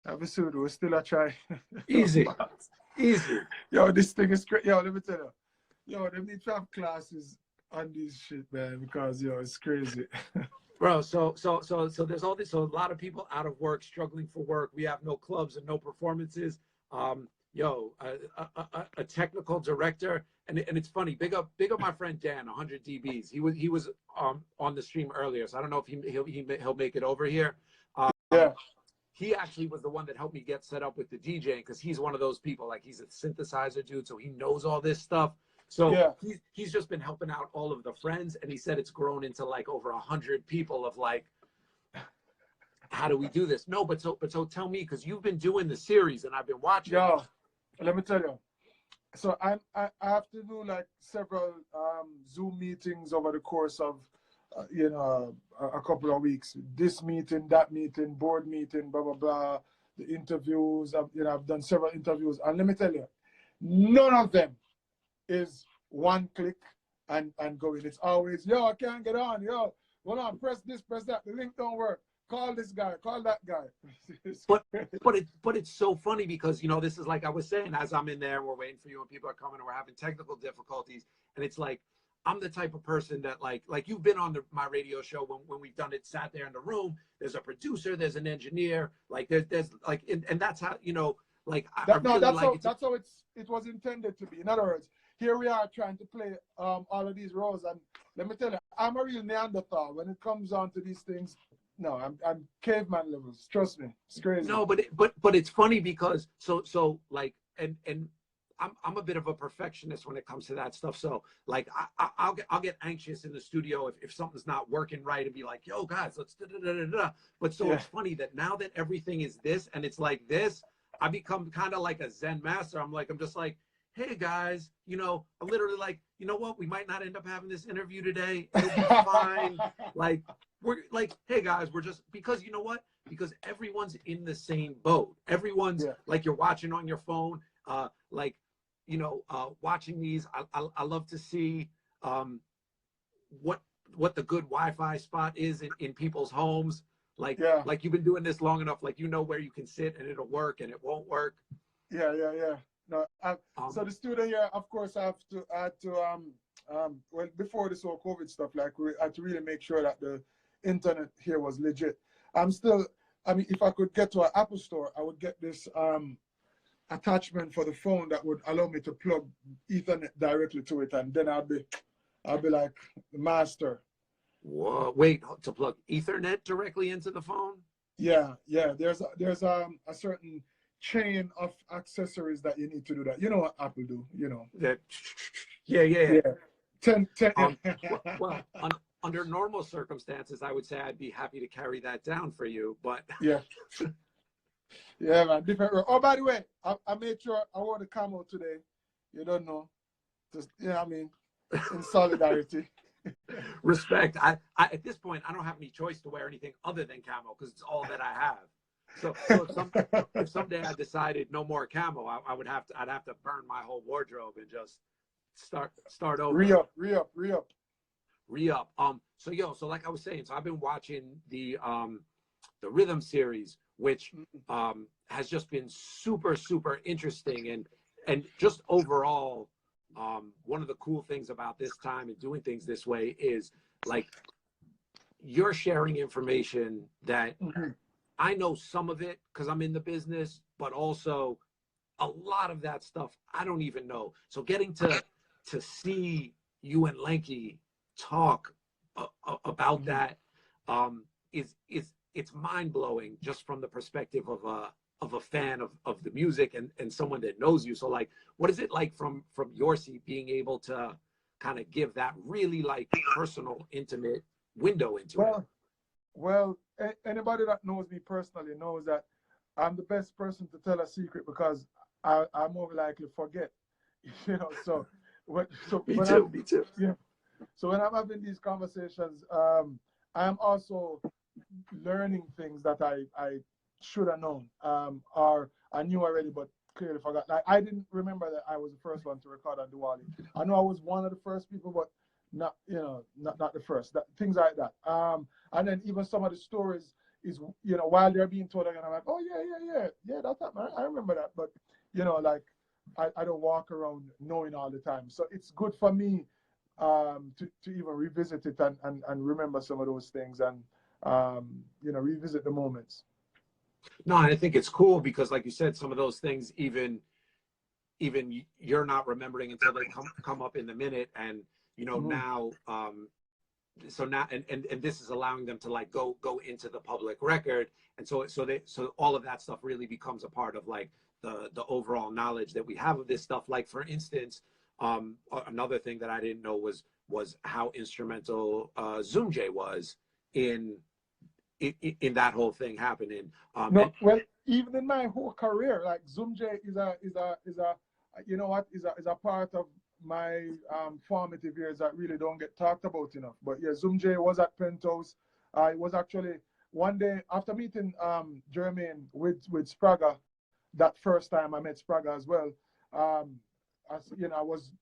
Have a suit. We still a try. Easy, easy. Yo, this thing is great. Yo, let me tell you. Yo, they need to have classes on this shit, man, because yo, it's crazy. Bro, so there's all this. So a lot of people out of work, struggling for work. We have no clubs and no performances. Yo, a technical director, and it's funny. Big up my friend Dan, 100 DBs. He was on the stream earlier, so I don't know if he'll make it over here. Yeah. He actually was the one that helped me get set up with the DJing because he's one of those people. Like he's a synthesizer dude, so he knows all this stuff. So Yeah. he's just been helping out all of the friends, and he said it's grown into like over 100 people of like, how do we do this? No, but so tell me, because you've been doing the series and I've been watching. Yo, let me tell you. So I have to do like several Zoom meetings over the course of a couple of weeks. This meeting, that meeting, board meeting, blah blah blah. The interviews. I've done several interviews, and let me tell you, none of them is one click and going. It's always, yo, I can't get on. Yo, hold on, press this, press that. The link don't work. Call this guy. Call that guy. But it's so funny because this is like I was saying, as I'm in there and we're waiting for you and people are coming and we're having technical difficulties, and it's like I'm the type of person that like you've been on my radio show when we've done it, sat there in the room. There's a producer, there's an engineer, like there's like and that's how like I No, really like it. that's how it was intended to be. In other words, here we are trying to play all of these roles, and let me tell you, I'm a real Neanderthal when it comes on to these things. No, I'm caveman levels. Trust me, it's crazy. No, but it's funny because so like and I'm a bit of a perfectionist when it comes to that stuff. So like I'll get anxious in the studio if something's not working right and be like, yo guys, let's da da da da da. But so it's funny that now that everything is this and it's like this, I become kind of like a Zen master. I'm just like, hey guys, I'm literally like, you know what? We might not end up having this interview today. It'll be fine. Like we're like, hey guys, we're just because you know what? Because everyone's in the same boat. Everyone's like you're watching on your phone, like watching these. I love to see what the good Wi-Fi spot is in people's homes. Like you've been doing this long enough, like where you can sit and it'll work and it won't work. Yeah. No, so the studio here, of course, I had to well, before this whole COVID stuff, like we had to really make sure that the internet here was legit. I mean, if I could get to an Apple store, I would get this attachment for the phone that would allow me to plug Ethernet directly to it, and then I'll be like the master. Whoa, wait, to plug Ethernet directly into the phone? Yeah. There's a certain chain of accessories that you need to do that. You know what Apple do, Yeah. 10. Well, under normal circumstances, I would say I'd be happy to carry that down for you, but yeah man, different. Oh, by the way, I made sure I wore the camo today. You don't know, just I mean, in solidarity. Respect. I at this point I don't have any choice to wear anything other than camo because it's all that I have. So if someday I decided no more camo, I'd have to burn my whole wardrobe and just start over. Re-up. So like I was saying, so I've been watching the Rhythm series, which has just been super, super interesting and just overall, one of the cool things about this time and doing things this way is like you're sharing information that I know some of it because I'm in the business, but also a lot of that stuff I don't even know. So getting to see you and Lanky talk about that is it's mind blowing just from the perspective of a fan of the music and someone that knows you. So like, what is it like from your seat being able to kind of give that really like personal, intimate window into it? Well, anybody that knows me personally knows that I'm the best person to tell a secret because I'm more likely to forget. So Me too. Yeah. So when I'm having these conversations, I'm also learning things that I should have known, or I knew already, but clearly forgot. Like I didn't remember that I was the first one to record on Diwali. I know I was one of the first people, but not the first. Things like that. And then even some of the stories, is, you know, while they're being told again, I'm like, oh yeah, that's that, man. I remember that. But you know, like I don't walk around knowing all the time. So it's good for me to even revisit it and remember some of those things and you know, revisit the moments. No, and I think it's cool because, like you said, some of those things even you're not remembering until they come up in the minute, and you know now. So now, and this is allowing them to like go into the public record, and so all of that stuff really becomes a part of like the overall knowledge that we have of this stuff. Like for instance, another thing that I didn't know was how instrumental Zoom J was in that whole thing happening. No, well, even in my whole career, like Zoom J is a you know what, is a part of my formative years that really don't get talked about enough. But yeah, Zoom J was at Penthouse. It was actually one day after meeting Jermaine with Spraga, that first time I met Spraga as well. As you know, I was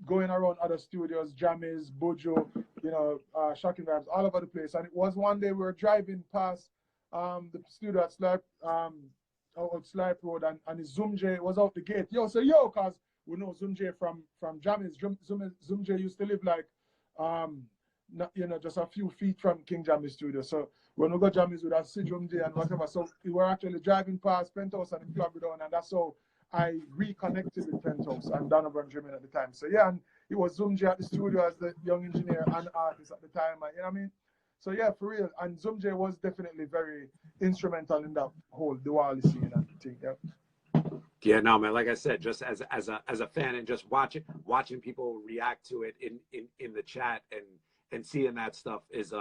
going around other studios, Jammies, Bojo, you know, Shocking Vibes, all over the place. And it was one day we were driving past the studio at Slipe, out Slipe Road, and his Zoom J was out the gate. Yo, so yo, cause we know Zoom J from Jammies. Zoom J used to live like, you know, just a few feet from King Jammies studio. So when we got Jammies, we'd have see Zoom J and whatever. So we were actually driving past Penthouse and the club down, and that's how I reconnected with Penthouse and Donovan Jermaine at the time. So yeah, and it was Zoom J at the studio as the young engineer and artist at the time. You know what I mean? So yeah, for real. And Zoom J was definitely very instrumental in that whole Diwali scene and thing. Yeah. Yeah, no, man. Like I said, just as a fan and just watching people react to it in the chat and seeing that stuff is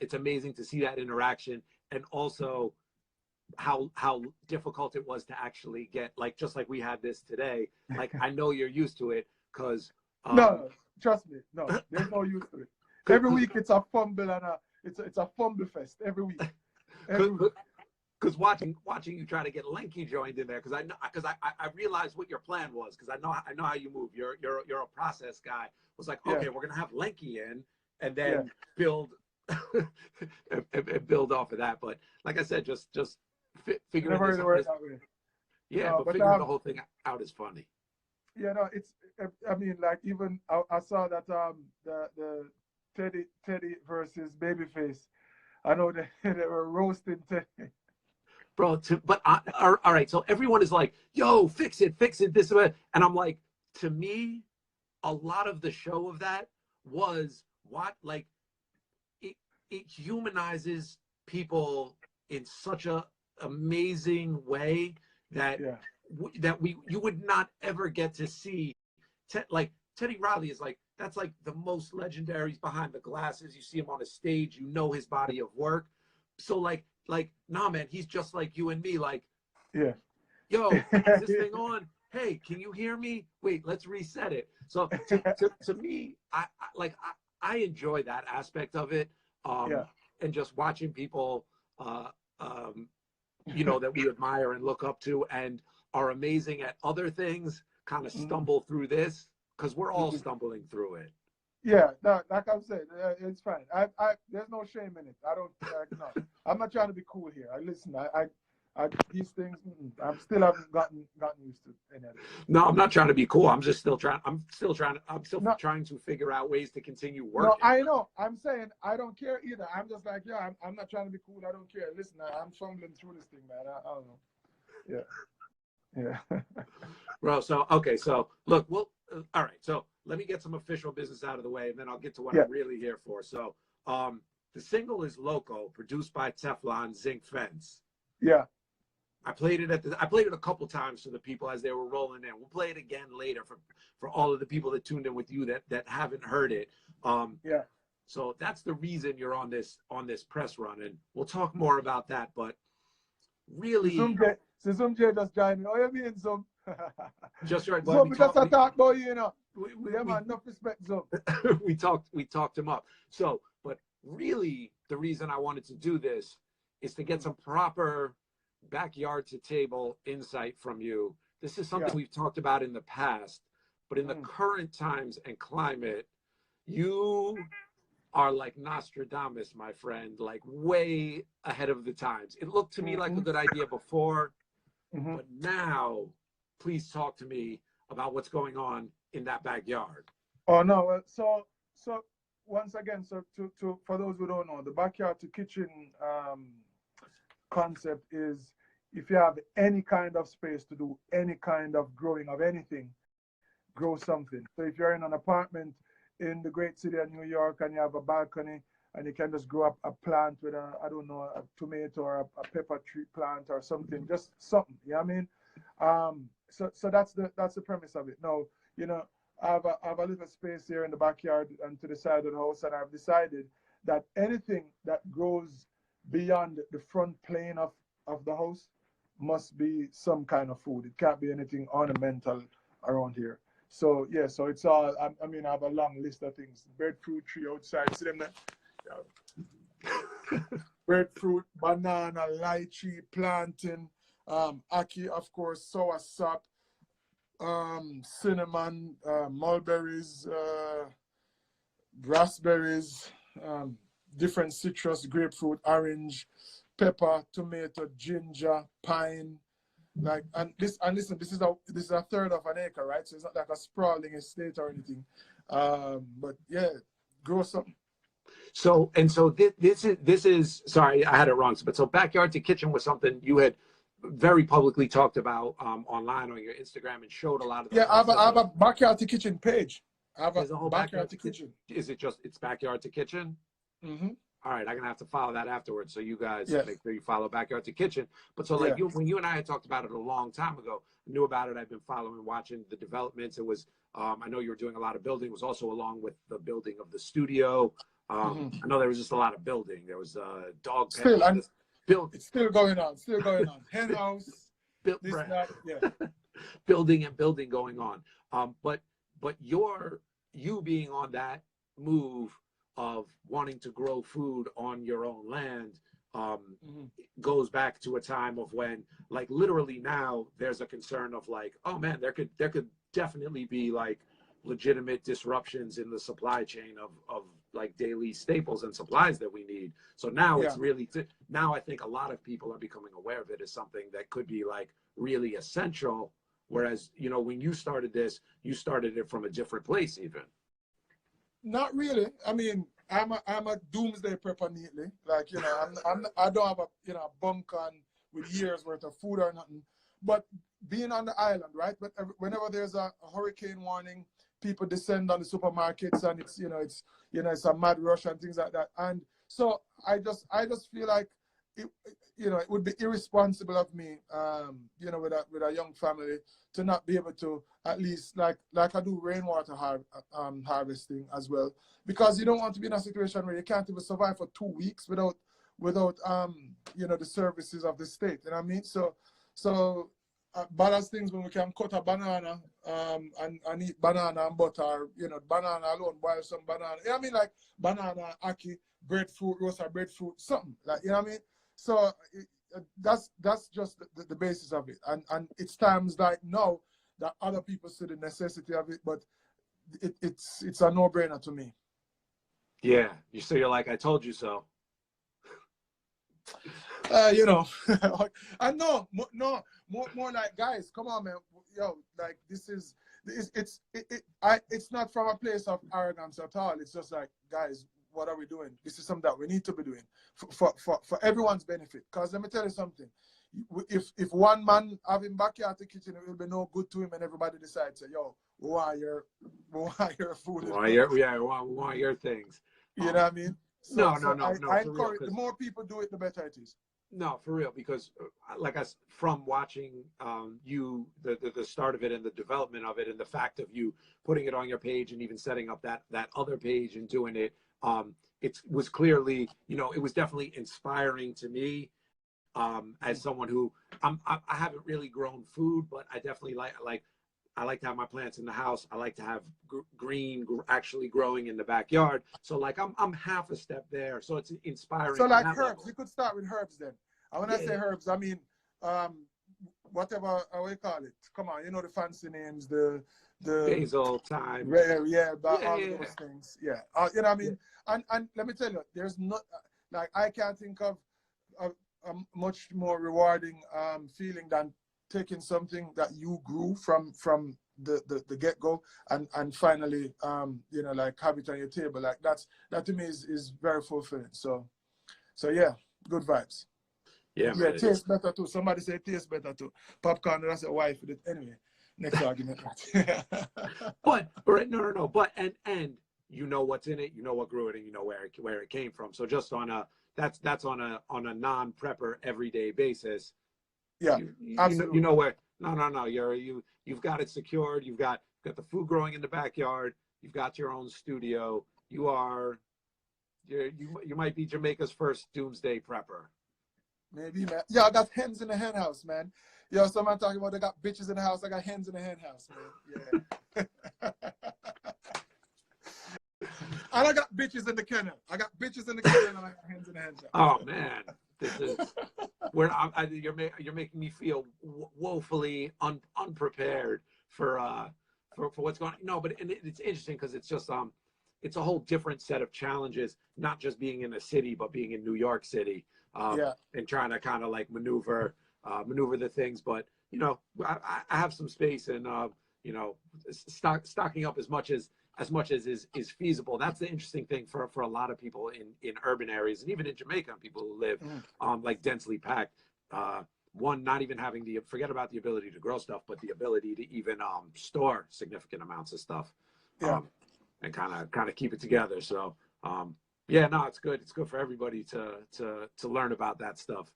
it's amazing to see that interaction, and also how difficult it was to actually get, like, just like we had this today. Like, I know you're used to it because no, trust me, no, there's no use to it. Every week it's a fumble and it's a fumble fest every week. Because watching you try to get Lenky joined in there, because I realized what your plan was, because I know how you move. You're a process guy. Was like, okay, we're gonna have Lenky in, and then build and build off of that. But like I said, just figuring this out. Yeah, no, but figuring the whole thing out is funny. Yeah, no, it's. I mean, like, even I saw that the Teddy versus Babyface. I know they were roasting Teddy. Bro, but all right. So everyone is like, "Yo, fix it, this way," and I'm like, to me, a lot of the show of that was what, like, it humanizes people in such a amazing way that you would not ever get to see. Like Teddy Riley is like, that's like the most legendary. He's behind the glasses. You see him on a stage. You know his body of work. So like, nah, man, he's just like you and me. Like, yo, is this thing on? Hey, can you hear me? Wait, let's reset it. So to me, I enjoy that aspect of it. And just watching people, you know, that we admire and look up to and are amazing at other things, kind of stumble through this, because we're all stumbling through it. Yeah, no, like I'm saying, it's fine. There's no shame in it. I don't, no. I'm not trying to be cool here. These things, I'm still haven't gotten used to any of it. No, I'm not trying to be cool. I'm still trying to figure out ways to continue working. No, I know. I'm saying I don't care either. I'm just like, yeah, I'm not trying to be cool. I don't care. Listen, I'm fumbling through this thing, man. I don't know. Yeah. Bro, so okay, so look, all right. So let me get some official business out of the way, and then I'll get to what I'm really here for. So, the single is Loco, produced by Teflon Zinc Fence. Yeah. I played it a couple times for the people as they were rolling in. We'll play it again later for all of the people that tuned in with you that haven't heard it. So that's the reason you're on this press run, and we'll talk more about that. But really, Zoom J just joined me. Oh, you mean Zoom? Just right. Zoom just talk about you, you know. We have enough respect, Zoom. we talked him up. So, but really, the reason I wanted to do this is to get some proper backyard to table insight from you. This is something we've talked about in the past, but in the current times and climate, you are like Nostradamus, my friend, like way ahead of the times. It looked to me like a good idea before, but now please talk to me about what's going on in that backyard. Oh no, well, so once again, so to for those who don't know, the backyard to kitchen concept is if you have any kind of space to do any kind of growing of anything, grow something. So if you're in an apartment in the great city of New York and you have a balcony and you can just grow up a plant with a, I don't know, a tomato or a pepper tree plant or something, just something, you know what I mean? So that's the premise of it. Now, you know, I have a little space here in the backyard and to the side of the house, and I've decided that anything that grows beyond the front plane of the house must be some kind of food. It can't be anything ornamental around here. So yeah, so it's all. I mean, I have a long list of things. Breadfruit tree outside. See them there? Yeah. Breadfruit, banana, lychee, plantain, ackee, of course, soursop, cinnamon, mulberries, raspberries, different citrus, grapefruit, orange, pepper, tomato, ginger, pine. Like and listen, this is a third of an acre, right? So it's not like a sprawling estate or anything. But yeah, grow something. So this is sorry, I had it wrong. But so backyard to kitchen was something you had very publicly talked about online on your Instagram and showed a lot of. Yeah, I have a backyard to kitchen page. I have a whole backyard to kitchen. Is it just it's backyard to kitchen? Mm-hmm. All right, I'm gonna have to follow that afterwards. So you guys make sure you follow Backyard to Kitchen. But so like when you and I had talked about it a long time ago, I knew about it. I've been following, watching the developments. It was I know you were doing a lot of building. It was also along with the building of the studio. I know there was just a lot of building. There was a dog pen. It's still going on. Still going on. Hen house. Building and building going on. But you being on that move of wanting to grow food on your own land goes back to a time of when, like, literally now there's a concern of like, oh man, there could definitely be like legitimate disruptions in the supply chain of like daily staples and supplies that we need. So now it's really now I think a lot of people are becoming aware of it as something that could be like really essential. Whereas, you know, when you started this, you started it from a different place even. Not really. I mean, I'm a doomsday prepper neatly. Like, you know, I don't have a bunk on with years worth of food or nothing. But being on the island, right? But whenever there's a hurricane warning, people descend on the supermarkets, and it's a mad rush and things like that. And so I just feel like it would be irresponsible of me, with a young family, to not be able to at least like I do rainwater harvesting as well, because you don't want to be in a situation where you can't even survive for 2 weeks without the services of the state. You know what I mean? So balance things when we can cut a banana and eat banana and butter, banana alone, boil some banana. You know what I mean? Like banana, ackee, breadfruit, roasted breadfruit, something like, you know what I mean? So that's just the basis of it. And it's times like now that other people see the necessity of it, but it's a no-brainer to me. Yeah, you're like, I told you so. I know, more like, guys, come on, man, like it's not from a place of arrogance at all. It's just like, guys, what are we doing? This is something that we need to be doing for everyone's benefit. Because let me tell you something. If one man having backyard to kitchen, it will be no good to him, and everybody decides, yo, we want your food. We want your things. You know what I mean? No. I encourage, the more people do it, the better it is. No, for real, because from watching the start of it and the development of it and the fact of you putting it on your page and even setting up that other page and doing it, it was clearly, it was definitely inspiring to me as someone who I haven't really grown food, but I definitely I like to have my plants in the house. I like to have green actually growing in the backyard. So like I'm half a step there. So it's inspiring. So like herbs, you could start with herbs then. And when I say herbs, I mean whatever we call it. Come on, the fancy names, the the Basil time. rare, yeah, about Yeah, all yeah, of yeah. those things. Yeah, you know what I Yeah. mean. And let me tell you, there's not like I can't think of a much more rewarding feeling than taking something that you grew from the get go and finally you know, like have it on your table. Like that to me is very fulfilling. So yeah, good vibes. Yeah, Yeah, man. tastes better too. Somebody say tastes better too. Popcorn, that's a wife. Anyway, next argument. But right, no. But and you know what's in it, you know what grew it, and you know where it came from. So just on a that's on a non-prepper everyday basis. Yeah, You absolutely. know where. No. You've got it secured. You've got the food growing in the backyard. You've got your own studio. You might be Jamaica's first doomsday prepper. Maybe, man. Yeah, I got hens in the hen house, man. Yo, someone talking about they got bitches in the house. I got hens in the hen house, man. Yeah. And I got bitches in the kennel. I got bitches in the kennel and I got hens in the hen house. Oh man, this is where you're making me feel woefully unprepared for what's going on. No, but it's interesting because it's just it's a whole different set of challenges, not just being in a city, but being in New York City, Yeah. and trying to kind of like maneuver the things. But you know, I have some space and you know, stocking up as much as is feasible. That's the interesting thing for a lot of people in urban areas, and even in Jamaica, people who live like densely packed. One, not even having forget about the ability to grow stuff, but the ability to even store significant amounts of stuff, Yeah. and kind of keep it together. So yeah, no, it's good. It's good for everybody to learn about that stuff.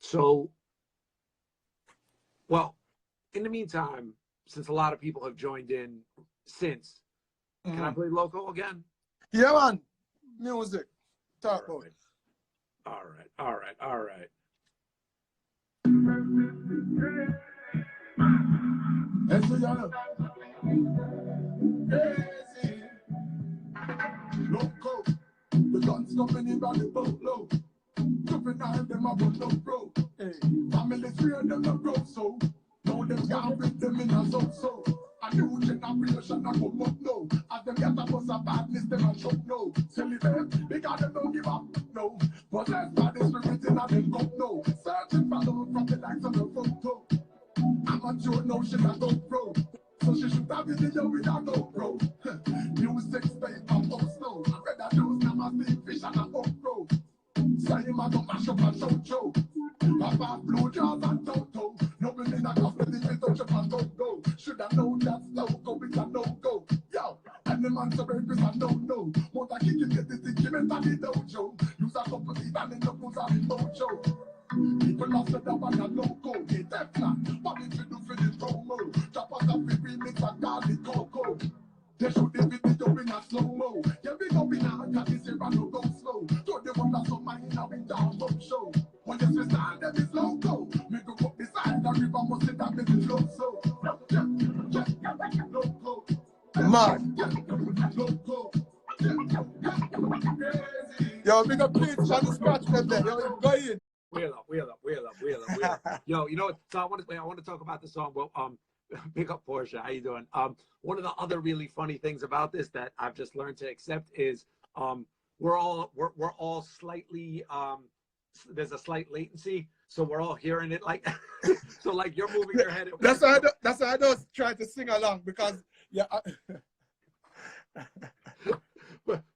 So, well, in the meantime, since a lot of people have joined in since, can I play local again? Yeah, man. Music. Talk All about right. All right. Loco. The guns coming in by the boatload. Juvenile, them a run no bro. Hey. Family three of them a bro, so now them can't bring them in a so. A new generation a come up now. As them get a bus of badness, them a shock now. Celebrate, because them don't give up, no. Possessed by the spirit in a them cup now. Searching for love from the likes of the photo. I'm a Joe, no shit a go pro. So she should have video with a GoPro. Music space from post now. I read that news, now my big fish and a GoPro. Say him a go mash up and show Joe. Papa blue jaws and Toto. Nobody in a couple of things touch up and go. Should I know that's loco, it's a no-go. Yo, and the man so rape is a no-no. But I kick you get the thing mentally dojo. Use a couple of and then the put on the mojo. People lost the dub and a loco. Get that flat. What did you do for this promo? Drop us a free remix and garlic cocoa. They shoot the video in a slow-mo. Yeah, we go in a got this here and no go slow. Throw the one that's on my in a wind down road show. When yes, we stand them is loco. Me go up beside the river, must sit that make it flow so. Loco. Mad. Loco. Yo, big up Pete, trying to scratch them there. Yo, go in. Wheel up. Yo, you know what? So I want to talk about the song. Well, big up Portia. How you doing? One of the other really funny things about this that I've just learned to accept is we're all slightly there's a slight latency, so we're all hearing it like so like you're moving your head. That's why I don't try to sing along because yeah.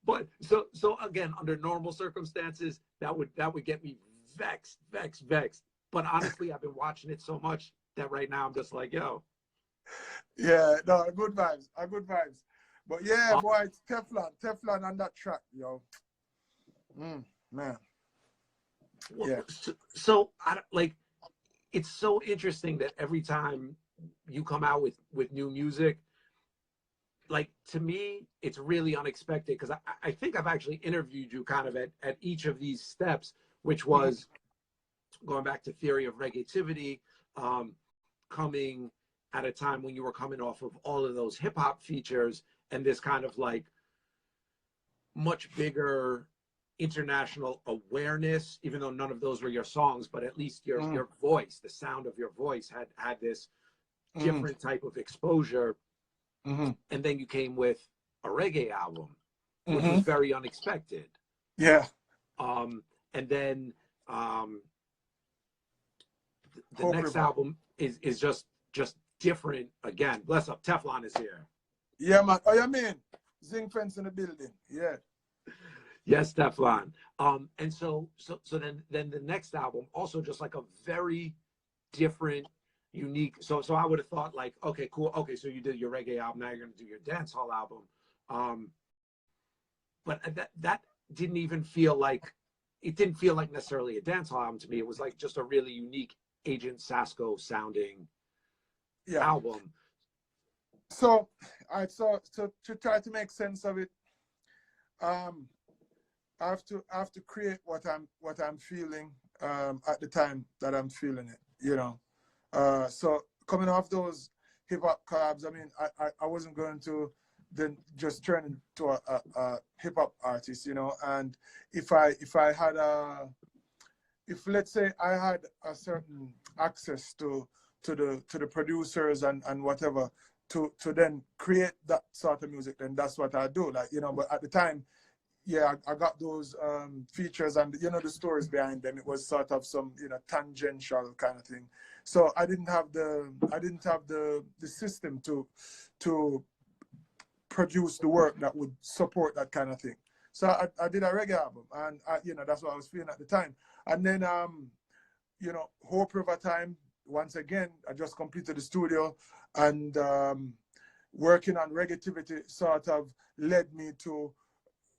But so again, under normal circumstances, that would get me vexed. But honestly, I've been watching it so much that right now I'm just like, yo. Yeah, no, good vibes. But yeah, boy, it's Teflon on that track, yo. Man. Yeah. So like, it's so interesting that every time you come out with new music, like to me, it's really unexpected because I think I've actually interviewed you kind of at each of these steps, which was going back to Theory of Reggaetivity, coming at a time when you were coming off of all of those hip hop features and this kind of like much bigger international awareness, even though none of those were your songs, but at least your voice, the sound of your voice had this different type of exposure. Mm-hmm. And then you came with a reggae album, which Mm-hmm. was very unexpected. Yeah. And then the Hope next River. album is just different again. Bless up, Teflon is here. Yeah, man. Oh, you mean zinc fence in the building? Yeah. Yes, Teflon. And so then the next album also just like a very different, unique. So I would have thought like, okay, cool. Okay, so you did your reggae album. Now you're gonna do your dance hall album. But that didn't even feel like it didn't feel like necessarily a dance hall album to me. It was like just a really unique Agent Sasco sounding album. So, all right. So to try to make sense of it, I have to create what I'm feeling at the time that I'm feeling it. You know. So coming off those hip hop collabs, I mean, I wasn't going to then just turn into a hip hop artist, you know. And if let's say I had a certain access to the producers and whatever to then create that sort of music, then that's what I do. Like, you know, but at the time, yeah, I got those features and, you know, the stories behind them. It was sort of some, you know, tangential kind of thing. So I didn't have the system to produce the work that would support that kind of thing. So I did a reggae album, and you know, that's what I was feeling at the time. And then you know, Hope River time, once again, I just completed the studio, and working on Reggaetivity sort of led me to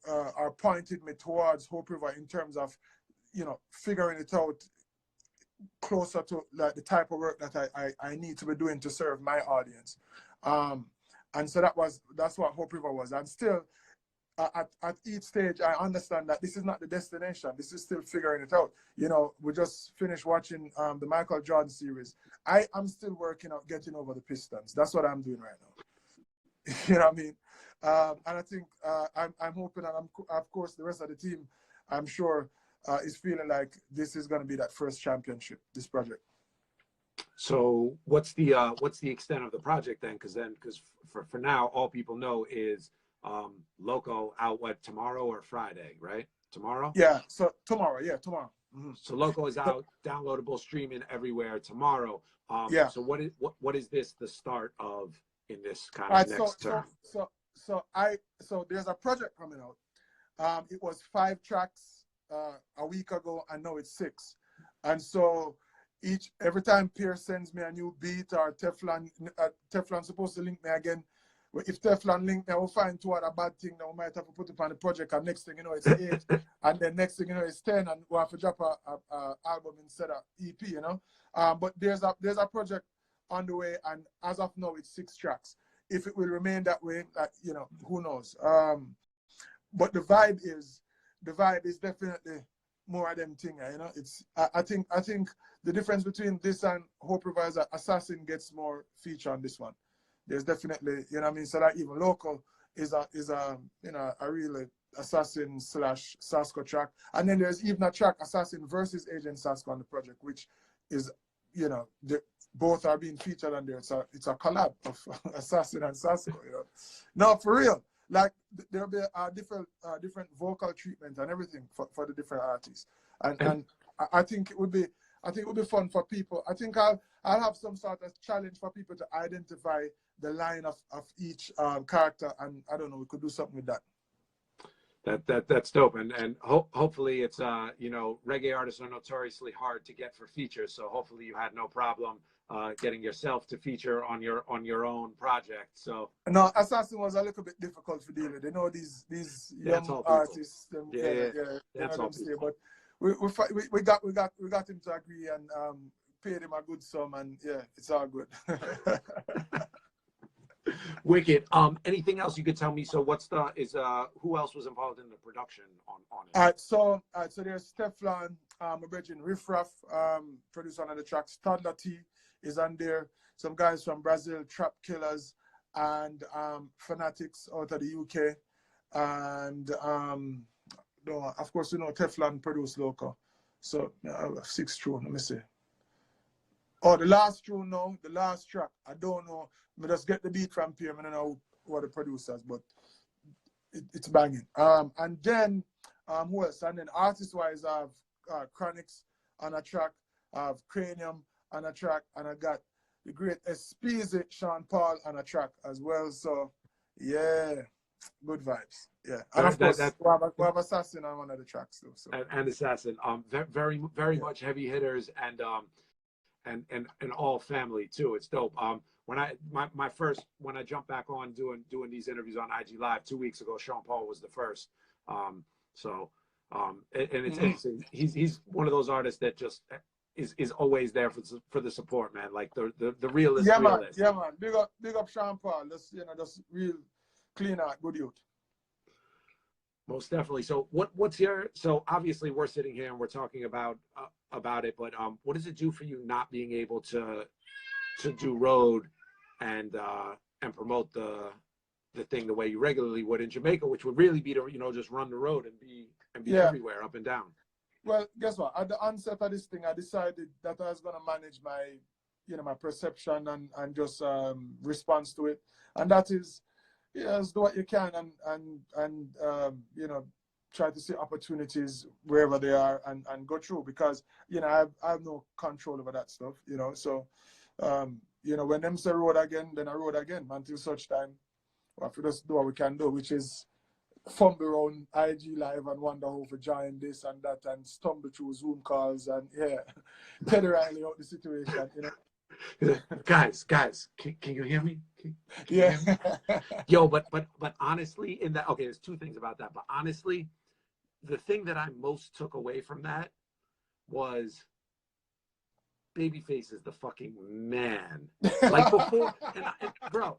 or pointed me towards Hope River in terms of, you know, figuring it out closer to like the type of work that I need to be doing to serve my audience. And so that's what Hope River was. And still, at each stage, I understand that this is not the destination. This is still figuring it out. You know, we just finished watching the Michael Jordan series. I'm still working out getting over the Pistons. That's what I'm doing right now. You know what I mean? And I think I'm hoping, and of course the rest of the team, I'm sure, is feeling like this is going to be that first championship, this project. So what's the extent of the project then? Because for now, all people know is Loco out tomorrow or Friday, right? Tomorrow? Yeah, so tomorrow. Yeah, tomorrow. Mm-hmm. So Loco is out, downloadable, streaming everywhere tomorrow. Yeah. So what is this the start of in this kind of next term? So there's a project coming out. It was 5 tracks a week ago, and now it's 6. And so every time Pierce sends me a new beat, or Teflon's supposed to link me again. If Teflon link me, I will find 2 other bad things that we might have to put up on the project, and next thing you know, it's 8, and then next thing you know, it's 10, and we'll have to drop a album instead of EP, you know. But there's a project on the way, and as of now, it's 6 tracks. If it will remain that way, you know, who knows? But the vibe is definitely more of them thing, you know. It's I think the difference between this and Hope River is that Assassin gets more feature on this one. There's definitely, you know what I mean, so that even Local is a you know, a really Assassin / Sasco track. And then there's even a track, Assassin versus Agent Sasco, on the project, which is, you know, both are being featured on there. It's a collab of Assassin and Sasco, you know. No, for real. Like, there'll be a different vocal treatment and everything for the different artists. And I think it would be fun for people. I think I'll have some sort of challenge for people to identify the line of each character, and I don't know, we could do something with that. That's dope, and hopefully it's you know, reggae artists are notoriously hard to get for features, so hopefully you had no problem getting yourself to feature on your own project. So no, Assassin was a little bit difficult to deal with. You know, these young artists, that's all. But we got him to agree, and paid him a good sum, and yeah, it's all good. Wicked. Anything else you could tell me? So who else was involved in the production on it? All right, so there's Teflon, Bridging Riff Raff, produced one of the tracks. Toddler T is on there. Some guys from Brazil, Trap Killers, and Fanatics out of the UK. And no, of course, you know, Teflon produced Loco. So 6 true, let me see. Oh, the last tune now, the last track. I don't know. I just get the beat from Pierre. I don't know what the producers, but it's banging. And then who else? And then artist-wise, I have Chronics on a track. I have Cranium on a track, and I got the great Speezy, Sean Paul on a track as well. So yeah, good vibes. Yeah, and of course we have Assassin on one of the tracks too. So and Assassin, very much heavy hitters and all family too. It's dope. When I jumped back on doing these interviews on IG Live 2 weeks ago, Sean Paul was the first. And it's interesting. He's one of those artists that just is always there for the support, man. Like the realist. Yeah, man. realist. Yeah, man. Big up Sean Paul. Just real clean out, good youth. Most definitely. So what's your, so obviously we're sitting here and we're talking about it, but what does it do for you not being able to do road and promote the thing the way you regularly would in Jamaica, which would really be to, just run the road and be everywhere, up and down? Well, guess what? At the onset of this thing, I decided that I was going to manage my, my perception and just response to it. And that is, just do what you can and try to see opportunities wherever they are and go through, because, I have no control over that stuff, So, when them say road again, then I road again until such time. We have to just do what we can do, which is fumble around IG Live and wonder how to join this and that and stumble through Zoom calls and Teddy Riley out the situation, Guys, can you hear me? Can you yeah. hear me? Yo, but honestly, there's two things about that. But honestly, the thing that I most took away from that was Babyface is the fucking man. Like before, bro,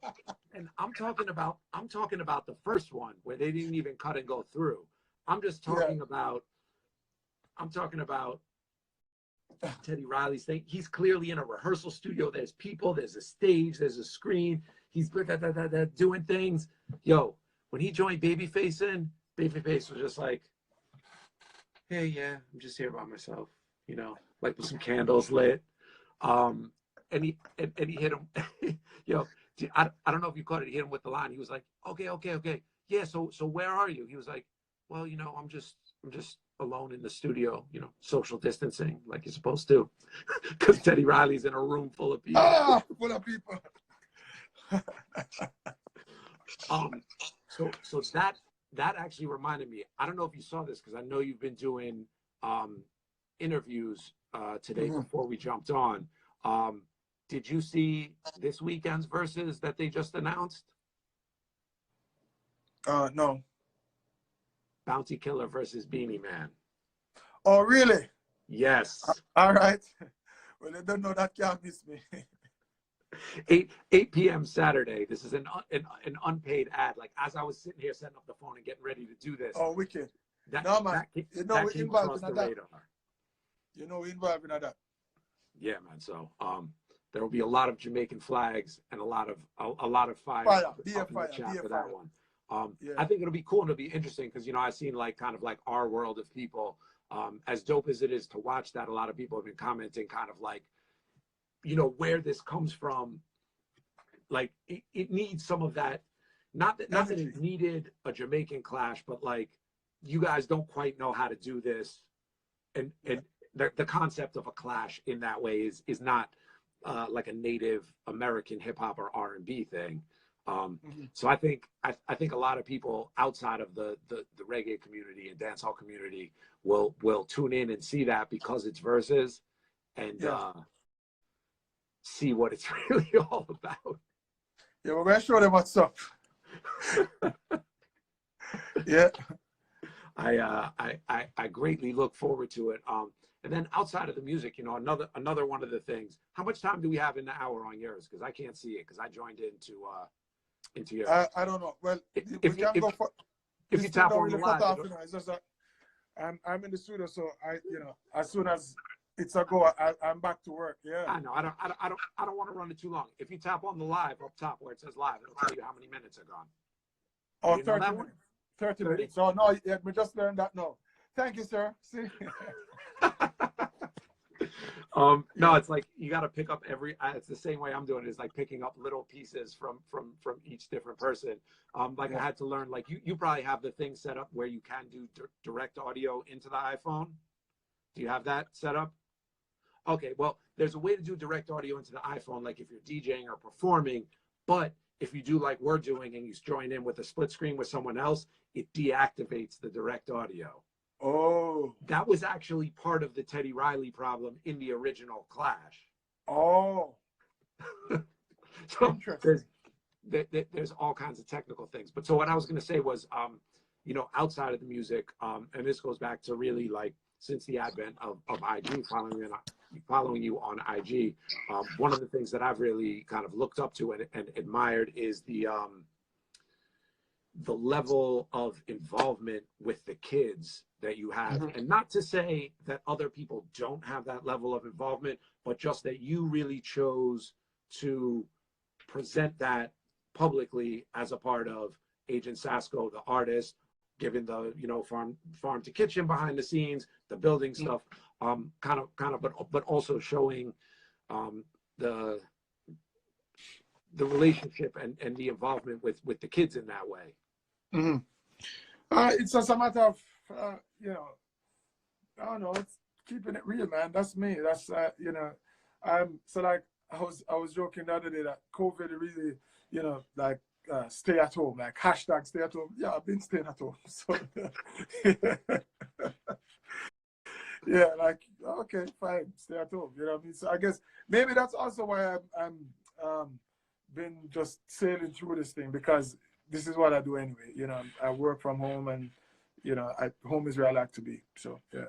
and I'm talking about the first one where they didn't even cut and go through. I'm just talking about. I'm talking about Teddy Riley's thing. He's clearly in a rehearsal studio. There's people, there's a stage, there's a screen. He's doing things. Yo, when he joined Babyface Babyface was just like, hey, yeah, I'm just here by myself, like with some candles lit. And he hit him. Yo, I don't know if you caught it. He hit him with the line. He was like, okay. Yeah, so where are you? He was like, well, I'm just alone in the studio, social distancing like you're supposed to, because Teddy Riley's in a room full of people. Full of people. So that actually reminded me. I don't know if you saw this, because I know you've been doing interviews today before we jumped on. Did you see this weekend's verses that they just announced? No. Bounty Killer versus Beanie Man. Oh, really? Yes. All right. Well, they don't know that can't miss me. 8 p.m. Saturday. This is an unpaid ad. Like, as I was sitting here setting up the phone and getting ready to do this. Oh, wicked. No, man. That came across the radar. We're involved in that. Yeah, man. So there will be a lot of Jamaican flags and a lot of fire. For that one. I think it'll be cool and it'll be interesting, because I've seen kind of our world of people. As dope as it is to watch that, a lot of people have been commenting kind of where this comes from. Like it needs some of that. Not that it needed a Jamaican clash, but you guys don't quite know how to do this, and the concept of a clash in that way is not like a Native American hip hop or R&B thing. So I think a lot of people outside of the reggae community and dancehall community will tune in and see that, because it's verses and see what it's really all about. Yeah, we're gonna show them what's up. Yeah. I greatly look forward to it. And then outside of the music, another one of the things. How much time do we have in the hour on yours? Because I can't see it, because I joined into yours. I don't know. Well, if you tap on the live, it's just that I'm in the studio, so as soon as it's a go, I'm back to work. Yeah. I know. I don't want to run it too long. If you tap on the live up top where it says live, it'll tell you how many minutes are gone. Oh, 30 minutes. 30 minutes. Oh no, we just learned that now. Thank you, sir. See. No, it's like you got to pick up it's the same way I'm doing it, is like picking up little pieces from each different person. Like Yeah. I had to learn, like you probably have the thing set up where you can do direct audio into the iPhone. Do you have that set up? Okay, well, there's a way to do direct audio into the iPhone, like if you're DJing or performing, but if you do like we're doing and you join in with a split screen with someone else, it deactivates the direct audio. Oh. That was actually part of the Teddy Riley problem in the original Clash. Oh. So Interesting. there's all kinds of technical things. But so what I was going to say was, outside of the music, and this goes back to really like since the advent of IG, following you on IG, one of the things that I've really kind of looked up to and admired is the level of involvement with the kids that you have. Mm-hmm. And not to say that other people don't have that level of involvement, but just that you really chose to present that publicly as a part of Agent Sasco, the artist, giving the farm to kitchen behind the scenes, the building stuff, but also showing the relationship and the involvement with the kids in that way. Mm-hmm. It's just a matter of I don't know, it's keeping it real, man. That's me. That's so like I was joking the other day that COVID really, like stay at home, like hashtag stay at home. Yeah, I've been staying at home. So yeah, like okay, fine, stay at home. You know what I mean? So I guess maybe that's also why I'm been just sailing through this thing, because this is what I do anyway. I work from home, and home is where I like to be. So yeah.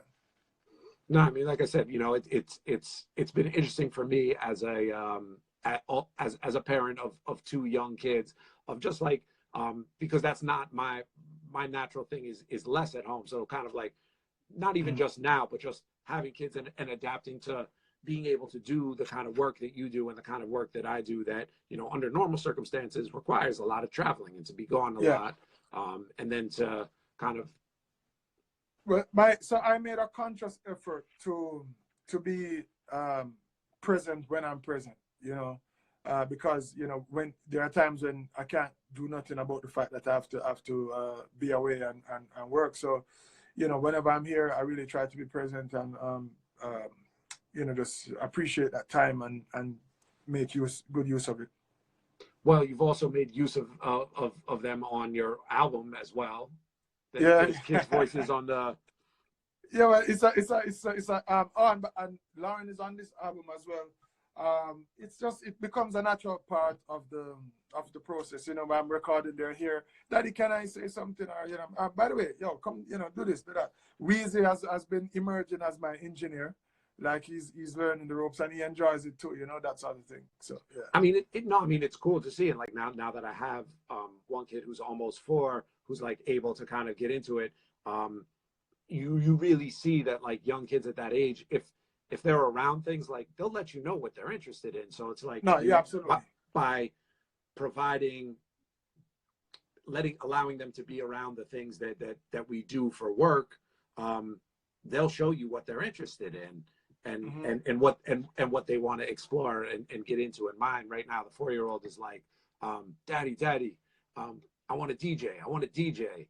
No, I mean, like I said, it's been interesting for me as a as a parent of two young kids, of just like because that's not my natural thing is less at home. So kind of like not even just now, but just having kids and adapting to being able to do the kind of work that you do and the kind of work that I do that, under normal circumstances requires a lot of traveling and to be gone a lot. And then to kind of. Well, so I made a conscious effort to be present when I'm present, because, when there are times when I can't do nothing about the fact that I have to be away and work. So, whenever I'm here, I really try to be present and, just appreciate that time and make good use of it. Well, you've also made use of them on your album as well. There's kids' voices on the. Yeah, well, it's a and Lauren is on this album as well. It becomes a natural part of the process. When I'm recording, they're here. Daddy, can I say something? Or by the way, come, do this, do that. Weezy has been emerging as my engineer. Like he's learning the ropes and he enjoys it too, that sort of thing. So yeah. I mean, it's cool to see. And like now that I have one kid who's almost 4, who's like able to kind of get into it, you really see that like young kids at that age, if they're around things, like they'll let you know what they're interested in. So it's like absolutely. By providing, allowing them to be around the things that we do for work, they'll show you what they're interested in. And what they want to explore and get into. And mine right now, the 4-year-old is like, Daddy, I want to DJ.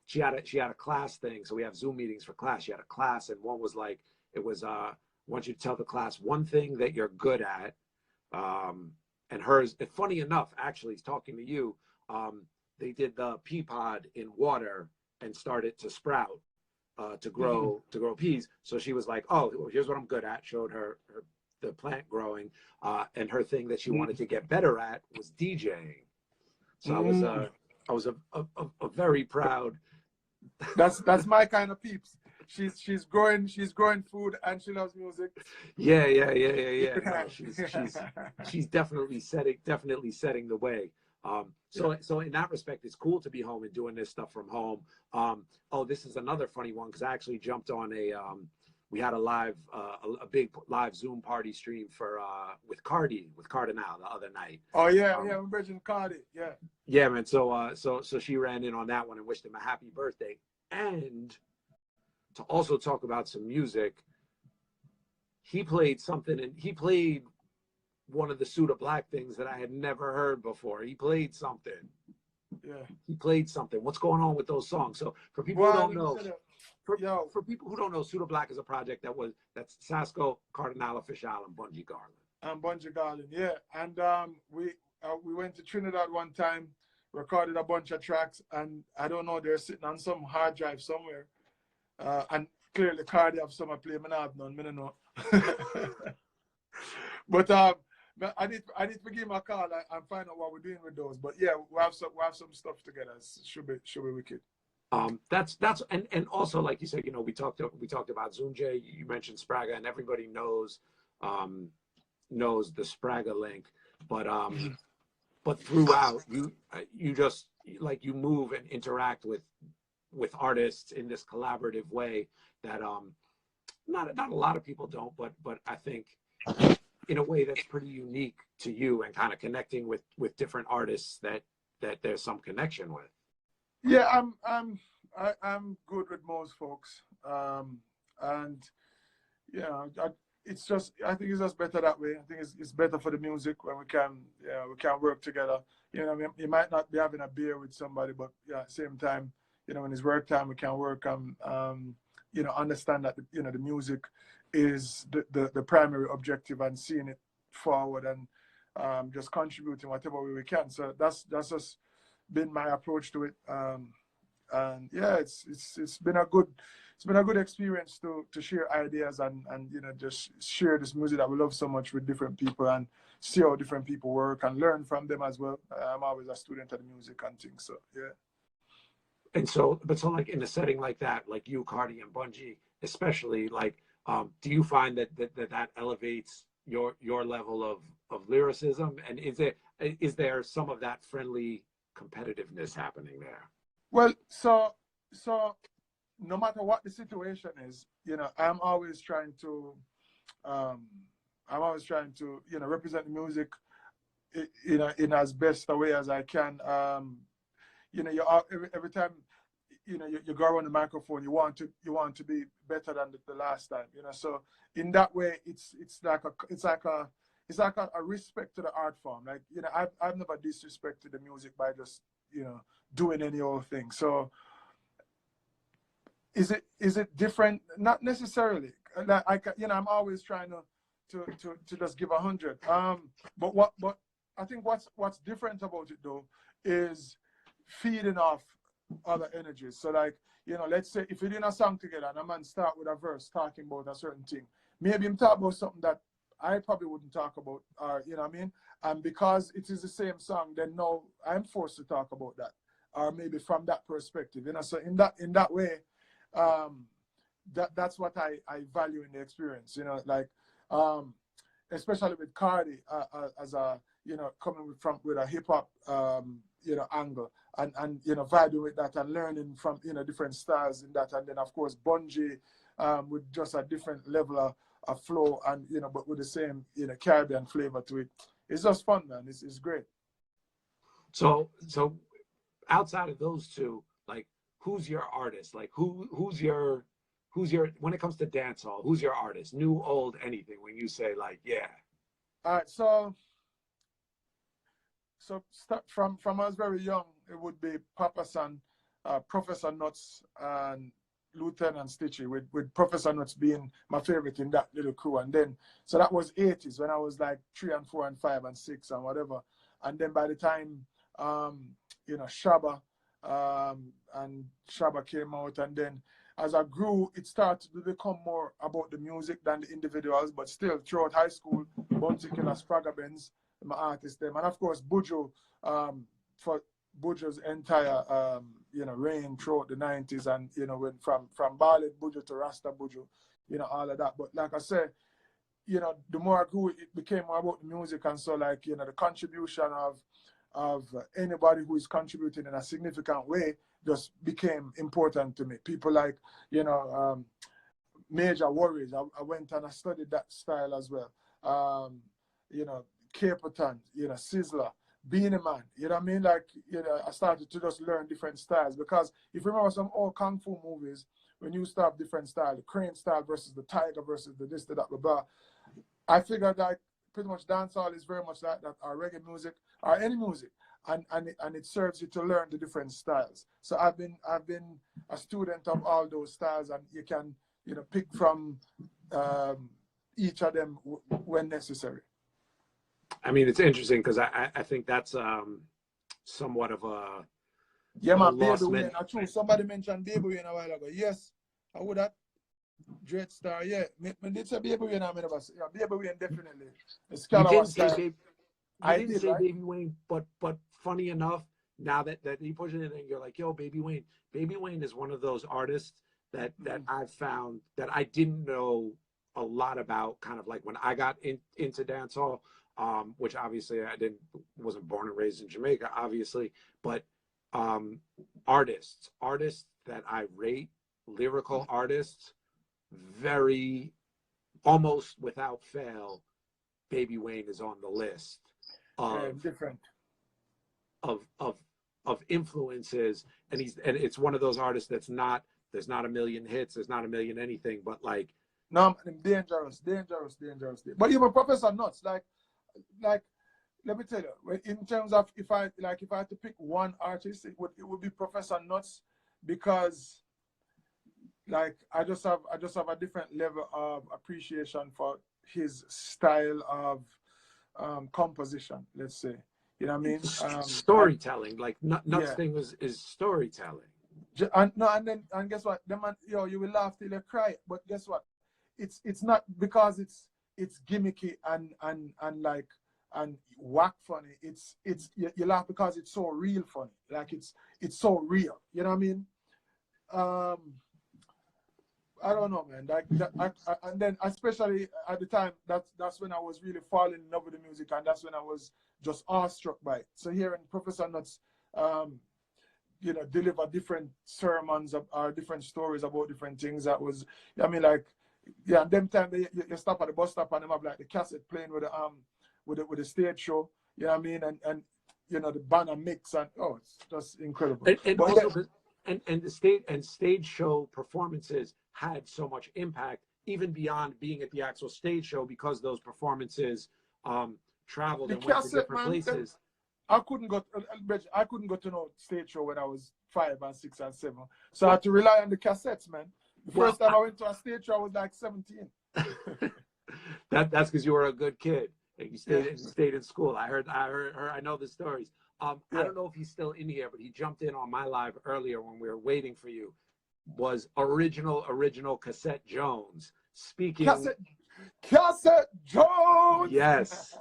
She had a class thing, so we have Zoom meetings for class. She had a class, and one was like, it was I want you to tell the class one thing that you're good at. And hers, funny enough, actually, talking to you, they did the pea pod in water and started to sprout. To grow peas. So she was like, oh, well, here's what I'm good at. Showed her the plant growing, and her thing that she wanted to get better at was DJing. So I was a very proud. That's my kind of peeps. She's growing food and she loves music. Yeah. No, she's definitely setting the way. So in that respect, it's cool to be home and doing this stuff from home. This is another funny one, because I actually jumped on we had a big live Zoom party stream for with Cardinal the other night. Oh yeah, I'm Virgin Cardi, yeah. Yeah, man. So she ran in on that one and wished him a happy birthday, and to also talk about some music. he played something, and he played one of the Suda Black things that I had never heard before. He played something. Yeah. He played something. What's going on with those songs? So for people who Well, don't know, for people who don't know, Suda Black is a project that's Sasco, Cardinal Official, and Bungie Garland. And Bungie Garland, yeah. And we went to Trinidad one time, recorded a bunch of tracks, and I don't know, they're sitting on some hard drive somewhere. And clearly Cardi have some I play, I have none, I don't know. But I need to give him a call and find out what we're doing with those. But yeah, we have some stuff together. Should be wicked. That's and also, like you said, we talked about Zunje. You mentioned Spraga, and everybody knows the Spraga link. But throughout, you just like you move and interact with artists in this collaborative way that not a lot of people don't, but I think in a way that's pretty unique to you, and kind of connecting with different artists that there's some connection with. Yeah, I'm good with most folks, and it's just, I think it's just better that way. I think it's better for the music when we can work together. You might not be having a beer with somebody, but yeah, at the same time, when it's work time, we can work and understand that the music is the primary objective, and seeing it forward and just contributing whatever way we can. So that's just been my approach to it. And yeah, it's been a good experience to share ideas and just share this music that we love so much with different people, and see how different people work and learn from them as well. I'm always a student of the music and things, so yeah. And so like in a setting like that, like you, Cardi, and Bungie, especially, like, do you find that elevates your level of lyricism? And is there some of that friendly competitiveness happening there? Well, so no matter what the situation is, I'm always trying to represent the music in as best a way as I can. Every time you go on the microphone, you want to be better than the last time. So in that way, it's like a respect to the art form. Like, I've never disrespected the music by just doing any old thing. So is it different? Not necessarily. I'm always trying to just give 100. But I think what's different about it though is feeding off other energies. So like, let's say if we're doing a song together and a man start with a verse talking about a certain thing, maybe him talk about something that I probably wouldn't talk about, or you know what I mean? And because it is the same song, then now I'm forced to talk about that, or maybe from that perspective. So in that way, that's what I value in the experience. Like especially with Cardi as a coming with a hip hop angle, and vibing with that and learning from different styles in that, and then of course Bungie with just a different level of flow, and but with the same Caribbean flavor to it. It's just fun, man. It's great. So outside of those two, like, who's your artist? Like, who's your when it comes to dancehall, who's your artist? New, old, anything? When you say like, yeah. All right, so from I was very young, it would be Papa San, Professor Nuts, and Lieutenant Stitchy, with Professor Nuts being my favorite in that little crew. And then, so that was 80s when I was like 3 and 4 and 5 and 6 and whatever. And then by the time, Shabba, and Shabba came out, and then as I grew, it started to become more about the music than the individuals, but still throughout high school, Bounty Killer, Spraga Benz, my artists, them, and of course Buju, for Buju's entire reign throughout the 90s, and when from Ballad Buju to Rasta Buju, all of that. But like I said, the more I grew, it became more about the music, and so like the contribution of anybody who is contributing in a significant way just became important to me. People like Major Worries. I went and I studied that style as well. Caperton, Sizzler, Beanie Man, you know what I mean? Like, I started to just learn different styles, because if you remember some old Kung Fu movies, when you used to have different style, the crane style versus the tiger versus the this, the that, blah, blah. I figured that pretty much dancehall is very much like that, or reggae music, or any music, and it serves you to learn the different styles. So I've been a student of all those styles, and you can pick from each of them when necessary. I mean, it's interesting because I think that's somewhat of a man, Baby Wayne. True. Somebody mentioned Baby Wayne a while ago. Yes, I would have. Dread Star, yeah. Me did say Baby Wayne. Yeah, Baby Wayne definitely. You didn't say Baby. I didn't say right? Baby Wayne, but funny enough, now that you push it in and you're like, yo, Baby Wayne. Baby Wayne is one of those artists that I've found that I didn't know a lot about. Kind of like when I got into dancehall, which obviously I wasn't born and raised in Jamaica, obviously, but artists that I rate, lyrical artists, very almost without fail, Baby Wayne is on the list of different of influences, and it's one of those artists there's not a million hits, there's not a million anything, but like no, dangerous. But even Professor Nuts, like let me tell you, in terms of if I had to pick one artist, it would be Professor Nuts, because like I just have a different level of appreciation for his style of composition, let's say. You know what I mean? Storytelling, like Nuts thing is storytelling. And guess what? The man, you will laugh till you cry. But guess what? It's not because it's gimmicky and like and whack funny. It's you laugh because it's so real funny. Like it's so real. You know what I mean? I don't know, man. Like and then especially at the time, that's when I was really falling in love with the music, and that's when I was just awestruck by it. So hearing Professor Nuts, deliver different sermons or different stories about different things, that was, I mean, like, yeah. And them time you stop at the bus stop and them have like the cassette playing with the stage show. You know what I mean? And the banner mix, and it's just incredible. And also, the stage show performances had so much impact, even beyond being at the actual stage show, because those performances traveled and went to different places. I couldn't go to no stage show when I was 5 and 6 and 7, so I had to rely on the cassettes, man. The first time I went to a stage show, I was like 17. That's because you were a good kid and you stayed in school. I know the stories. I don't know if he's still in here, but he jumped in on my live earlier when we were waiting for you. Was original Cassette Jones speaking? Cassette Jones. Yes.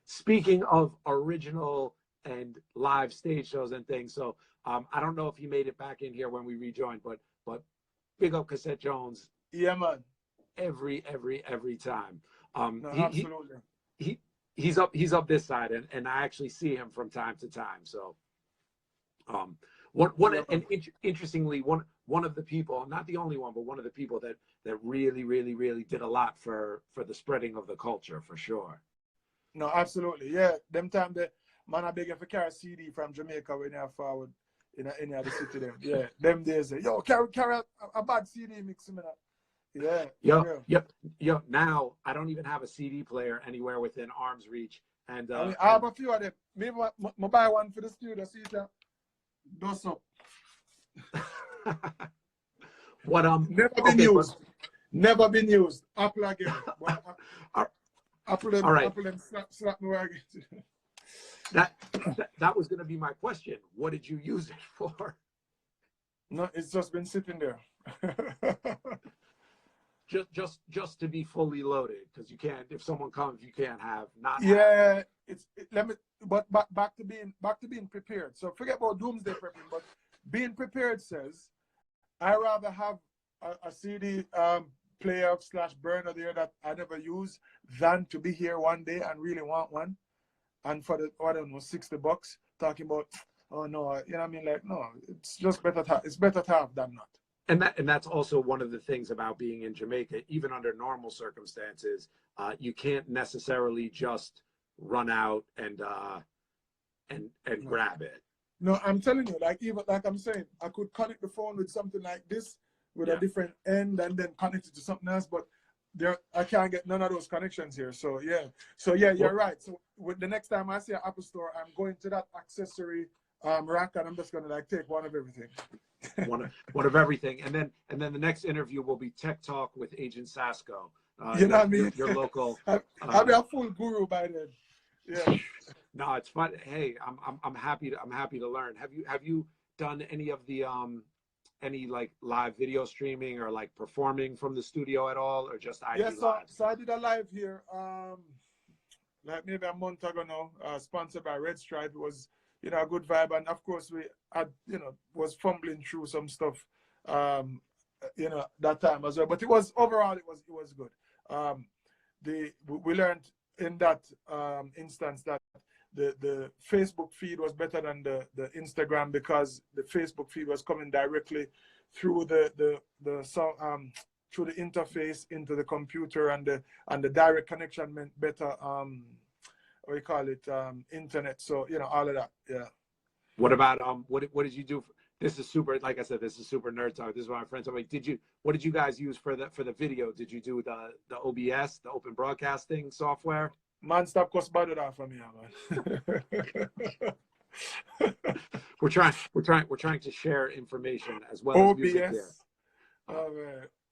Speaking of original and live stage shows and things, so I don't know if he made it back in here when we rejoined, but big up Cassette Jones. Yeah, man. Every time. No, absolutely. He's up this side, and I actually see him from time to time. So, interestingly, one of the people, not the only one, but one of the people that really did a lot for the spreading of the culture, for sure. No, absolutely, yeah. Them time the man I beg if you carry a CD from Jamaica when you're forward in any other city. Them, yeah. Them days, yo, carry a bad CD mix in that. Yeah. Yo. Now I don't even have a CD player anywhere within arm's reach, and I have a few of them. Maybe I buy one for the studio. See it. Dose up. What Never been used. Apple again. Apple them slap me where I get. That was going to be my question. What did you use it for? No, it's just been sitting there. just to be fully loaded, because you can't, if someone comes, you can't have not. Yeah, but back to being prepared. So forget about doomsday prepping, but being prepared says I rather have a CD player / burner there that I never use than to be here one day and really want one, and for the $60 talking about, oh no, you know what I mean? Like, no, it's just better to have than not. And that's also one of the things about being in Jamaica. Even under normal circumstances, you can't necessarily just run out and grab it. No, I'm telling you, like I'm saying, I could connect the phone with something like this with a different end and then connect it to something else. But there, I can't get none of those connections here. So yeah, you're right. So with the next time I see an Apple store, I'm going to that accessory rack and I'm just gonna like take one of everything. one of everything, and then the next interview will be Tech Talk with Agent Sasco. You know what I mean? Your local. I'll be a full guru by then. Yeah. No, it's fun. Hey, I'm happy to learn. Have you done any of the any like live video streaming or like performing from the studio at all, or just IG Live? So I did a live here like maybe a month ago now, sponsored by Red Stripe. It was, you know, a good vibe, and of course we had, you know, was fumbling through some stuff you know, that time as well, but it was overall it was good. We learned in that instance that the Facebook feed was better than the Instagram, because the Facebook feed was coming directly through the through the interface into the computer, and the direct connection meant better what you call it, internet. So, you know, all of that. Yeah. What about what did you do? This is super, like I said, this is super nerd talk. This is what my friends told me. What did you guys use for the video? Did you do the OBS, the open broadcasting software? Man, stop cost bad that for me, man. we're trying to share information as well OBS. as music here.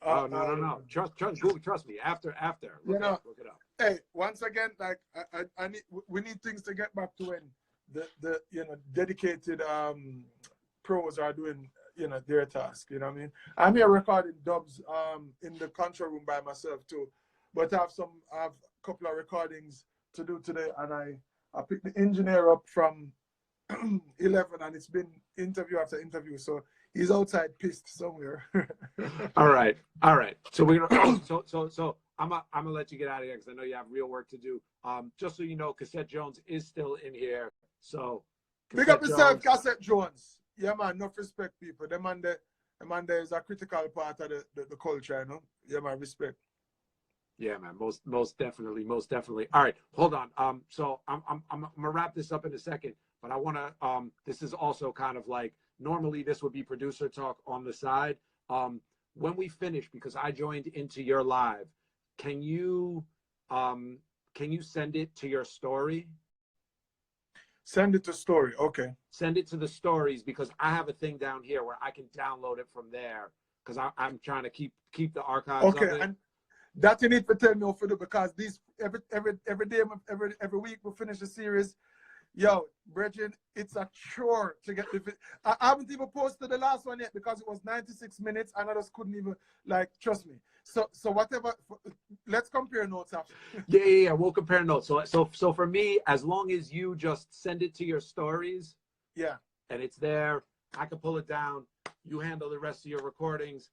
Oh man. No. Trust me. After. Look it up. Hey, once again, like we need things to get back to when the you know, dedicated pros are doing, you know, their task. You know what I mean? I'm here recording dubs in the control room by myself too, but I have a couple of recordings to do today, and I picked the engineer up from 11, and it's been interview after interview, so he's outside pissed somewhere. All right. So we're gonna so I'm gonna let you get out of here because I know you have real work to do. Just so you know, Cassette Jones is still in here. So big up yourself, Cassette Jones. Yeah, man. Enough respect, people. The man there is a critical part of the culture, you know. Yeah, man. Respect. Yeah, man. Most definitely. All right, hold on. So I'm gonna wrap this up in a second, but I want to. This is also kind of like, normally this would be producer talk on the side. When we finish, because I joined into your live, can you send it to your story? Send it to story. Okay. Send it to the stories, because I have a thing down here where I can download it from there, because I'm trying to keep the archives. Okay, of it. and that you need to tell me what to do, because these every day, every week we finish the series. Yo, Bridget, it's a chore to get the. I haven't even posted the last one yet because it was 96 minutes and I just couldn't even, like, trust me. So whatever, let's compare notes after. Yeah, we'll compare notes. So for me, as long as you just send it to your stories, yeah, and it's there, I can pull it down. You handle the rest of your recordings.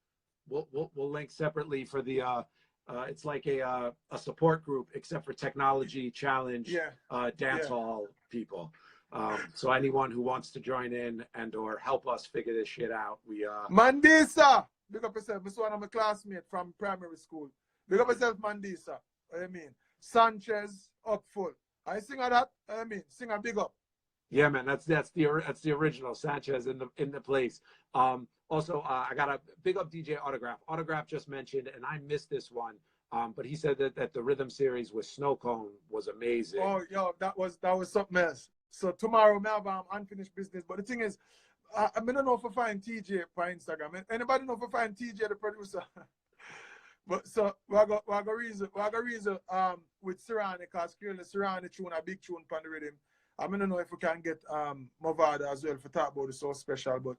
We'll link separately for the it's like a support group, except for technology challenge, dance hall people. So anyone who wants to join in and or help us figure this shit out, we Mandisa, big up yourself. This one of my classmate from primary school. Big up yourself, Mandisa. I mean, Sanchez up full. I sing of that. I mean, sing a big up. Yeah, man, that's the original Sanchez in the place. Also, I got a big up DJ Autograph. Autograph just mentioned, and I missed this one, but he said that the rhythm series with Snow Cone was amazing. Oh, yo, that was something else. So tomorrow, I have unfinished business. But the thing is, I don't know if I find TJ on Instagram. Anybody know if I find TJ the producer? But so we got reason with Serrani, because clearly Serrani tune a big tune on the rhythm. I don't know if we can get Movada as well for talk about it so special, but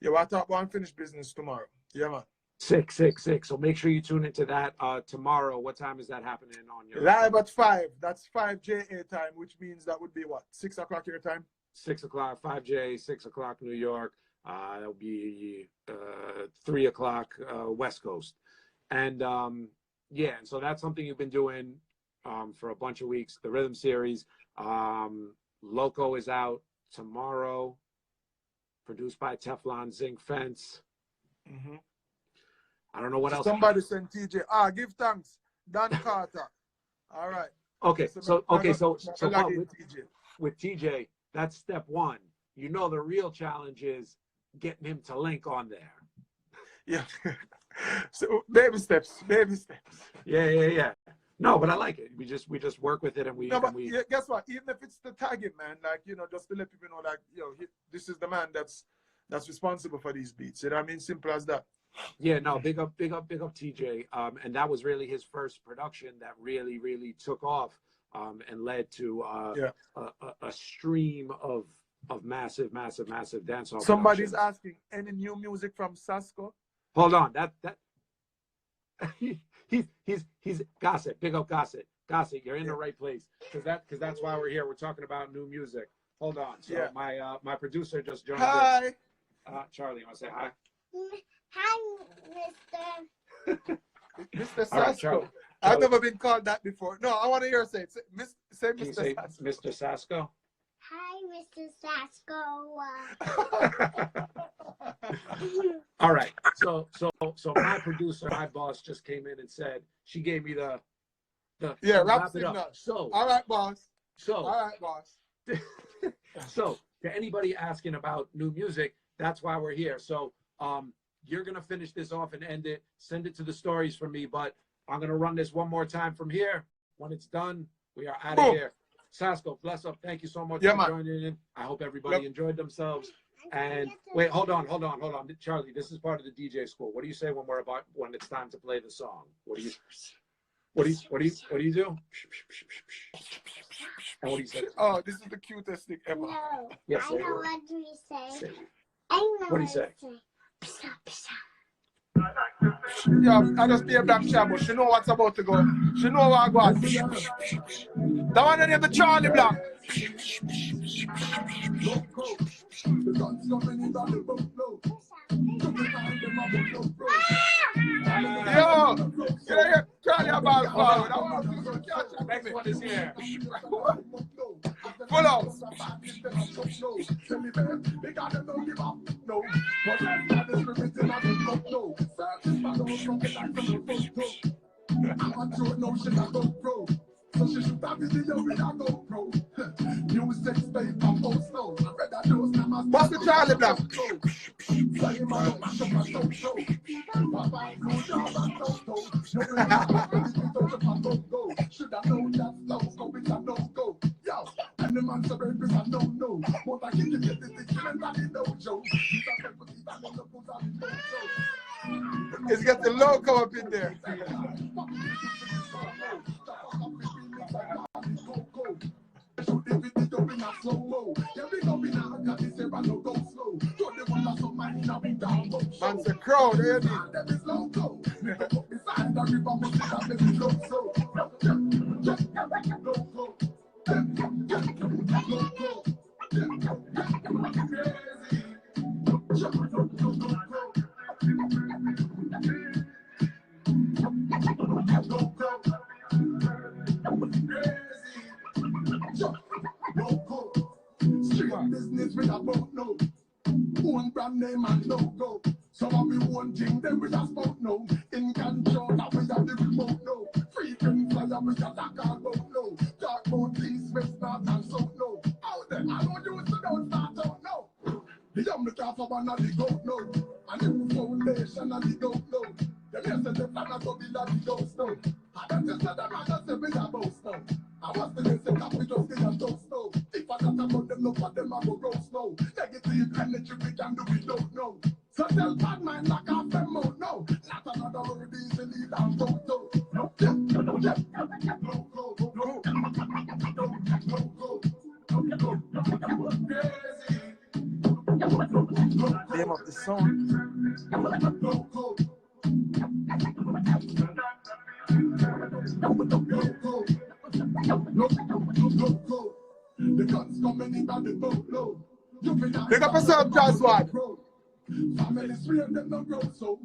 yeah, we'll talk about unfinished business tomorrow. Yeah, man. Sick. So make sure you tune into that tomorrow. What time is that happening on your live at 5? That's 5 JA time, which means that would be what, 6 o'clock your time? 6 o'clock, 5 J, 6 o'clock New York. That'll be 3 o'clock West Coast. And yeah, and so that's something you've been doing for a bunch of weeks. The rhythm series. Loco is out tomorrow, produced by Teflon Zinc Fence. Mm-hmm. I don't know what else. Somebody sent TJ. Give thanks, Dan Carter. All right. Okay, so with TJ, that's step one. You know, the real challenge is getting him to link on there. Yeah. So baby steps, baby steps. Yeah. No, but I like it. We just work with it, and we. No, but and we yeah, guess what? Even if it's the tagging, man, like, just to let people know, like, this is the man that's responsible for these beats. You know what I mean? Simple as that. Yeah, no, big up TJ. And that was really his first production that really, really took off, and led to a stream of massive dancehall. Somebody's asking, any new music from Sasco? Hold on, that he's Gossett. Big up Gossett. Gossett, you're in the right place, because that's why we're here. We're talking about new music. Hold on. So my producer just joined. Hi. Charlie, you want to say hi? Hi, Mr. Mr. All right, Sasco. Charlie. I've never been called that before. No, I want to hear her say it. Say Can you Mr. say Sasco. Mr. Sasco? Hi, Mr. Sasco. All right. So my producer, my boss, just came in and said she gave me the rap it up. signal. So All right, boss. So All right, boss. So to anybody asking about new music, that's why we're here. So you're gonna finish this off and end it. Send it to the stories for me, but I'm gonna run this one more time from here. When it's done, we are out of here. Sasco, bless up. Thank you so much for joining in. I hope everybody enjoyed themselves. And wait, hold on. Charlie, this is part of the DJ school. What do you say when it's time to play the song? What do you do? And what do you say? Oh, this is the cutest thing ever. No, Yes, I know what we say. Say. I know What do you say? Pisa, pisa. Yeah, I just be a black child, but she know what's about to go. She know what I got. That one named the Charlie Black. Yo, Charlie about forward. Next one is here. Full out. So she shoot a video with a GoPro. New sex babe from post no. I read that those numbers. What's the Charlie Black? Play my own mash up my show. Papa no job and no. Should I know that low go it's a no go. Yo, and the man so baby I don't know. But I can give you the killing and the dojo. It's got the logo up in there. Man's a crowd, ain't Street business with a boat no. One brand name and logo. So what we one thing, then we just spoke no. In control, that we have the remote no. Frequent flyer, we got that car boat no. Dark boat, east, west, north, and south no. Out there, I don't use to don't start out no. The young look out for one of the goat no. And the foundation and the goat no. The men say the plan of the villa the ghost no. I don't just let them I just say we are both no. I was the next step, we just get a toast no. If I don't about them, look at them, I go roast no. Negative energy, we can do, we don't know. So tell bad mind like off them mode, no. Not another word easily down, go. No, name of the song. The guns coming in on the boat low. Pick up yourself, Joshua. Family three of them no grow so.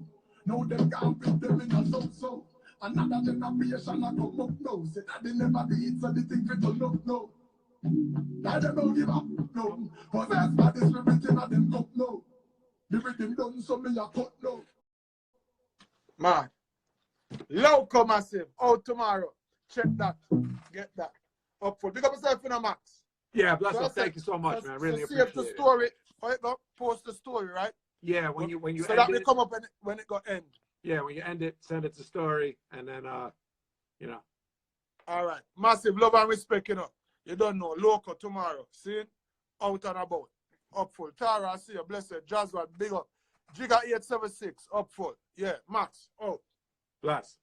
No them can't put them in a so. Another generation a come up now. Say that they never did so they think we don't look no. That they don't give up no. Possessed by the spirit in a them cup no. The rhythm done so me a cut no. Man, Loco Massive, out tomorrow. Check that. Get that. Up for. Pick up yourself in a Max. Yeah, bless up. Thank you so much, man. I really appreciate save the it. story. Post the story, right? Yeah, when you so end that will it, come up when it got end. yeah, when you end it, send it to story, and then you know. All right. Massive love and respect, you know. You don't know. Local tomorrow. See? Out and about. Up full. Tara, I see you. Blessed. Jasmine, big up. Jigga 876. Up full. Yeah. Max. Out. Bless.